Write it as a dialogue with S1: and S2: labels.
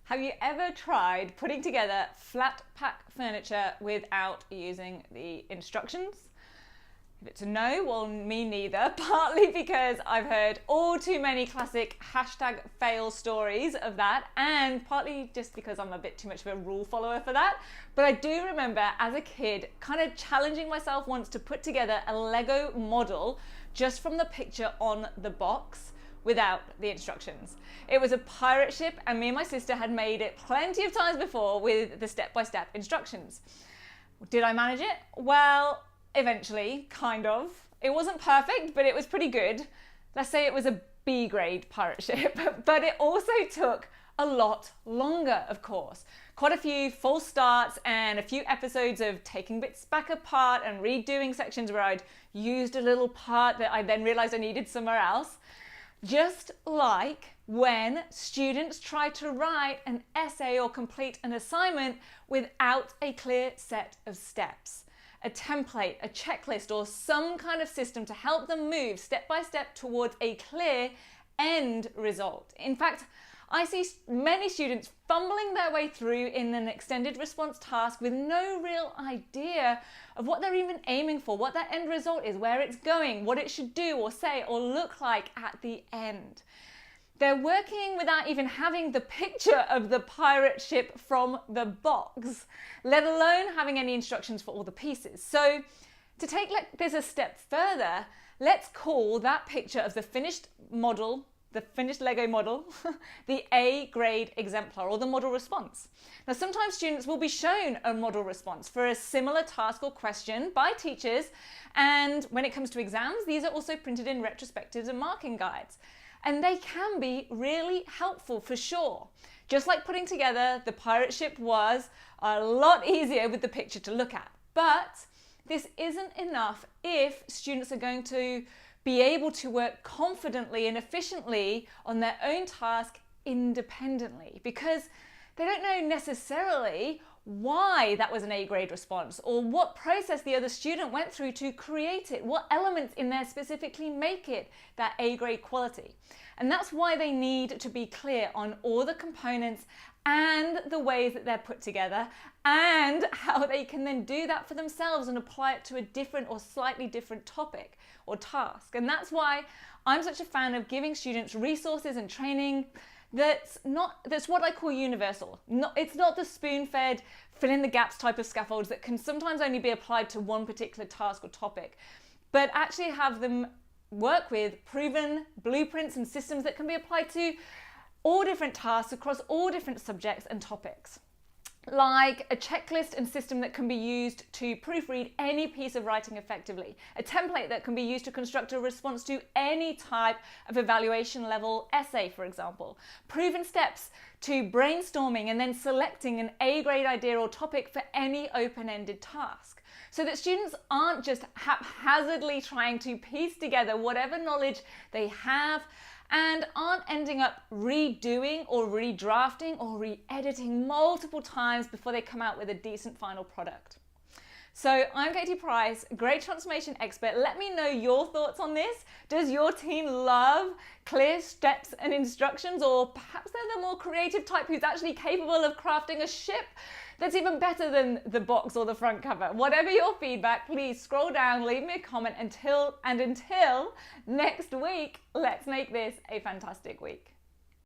S1: Have you ever tried putting together flat pack furniture without using the instructions? If it's a no, well, me neither, partly because I've heard all too many classic #fail stories of that, and partly just because I'm a bit too much of a rule follower for that. But I do remember as a kid kind of challenging myself once to put together a Lego model just from the picture on the box without the instructions. It was a pirate ship, and me and my sister had made it plenty of times before with the step-by-step instructions. Did I manage it? Well, eventually, kind of. It wasn't perfect, but it was pretty good. Let's say it was a B grade pirate ship, but it also took a lot longer, of course. Quite a few false starts and a few episodes of taking bits back apart and redoing sections where I'd used a little part that I then realized I needed somewhere else. Just like when students try to write an essay or complete an assignment without a clear set of steps, a template, a checklist, or some kind of system to help them move step by step towards a clear end result. In fact, I see many students fumbling their way through in an extended response task with no real idea of what they're even aiming for, what their end result is, where it's going, what it should do or say or look like at the end. They're working without even having the picture of the pirate ship from the box, let alone having any instructions for all the pieces. So to take this a step further, let's call that picture of the finished model, the finished Lego model, the A grade exemplar, or the model response. Now, sometimes students will be shown a model response for a similar task or question by teachers, and when it comes to exams, these are also printed in retrospectives and marking guides. And they can be really helpful for sure. Just like putting together the pirate ship was a lot easier with the picture to look at. But this isn't enough if students are going to be able to work confidently and efficiently on their own task independently, because they don't know necessarily why that was an A grade response or what process the other student went through to create it, what elements in there specifically make it that A grade quality. And that's why they need to be clear on all the components and the ways that they're put together and how they can then do that for themselves and apply it to a different or slightly different topic or task. And that's why I'm such a fan of giving students resources and training that's what I call universal. It's not the spoon-fed, fill in the gaps type of scaffolds that can sometimes only be applied to one particular task or topic, but actually have them work with proven blueprints and systems that can be applied to all different tasks across all different subjects and topics. Like a checklist and system that can be used to proofread any piece of writing effectively, a template that can be used to construct a response to any type of evaluation level essay, for example, proven steps to brainstorming and then selecting an A grade idea or topic for any open-ended task, so that students aren't just haphazardly trying to piece together whatever knowledge they have and aren't ending up redoing or redrafting or re-editing multiple times before they come out with a decent final product. So I'm Katie Price, great transformation expert. Let me know your thoughts on this. Does your team love clear steps and instructions, or perhaps they're the more creative type who's actually capable of crafting a ship that's even better than the box or the front cover? Whatever your feedback, please scroll down, leave me a comment until next week, let's make this a fantastic week.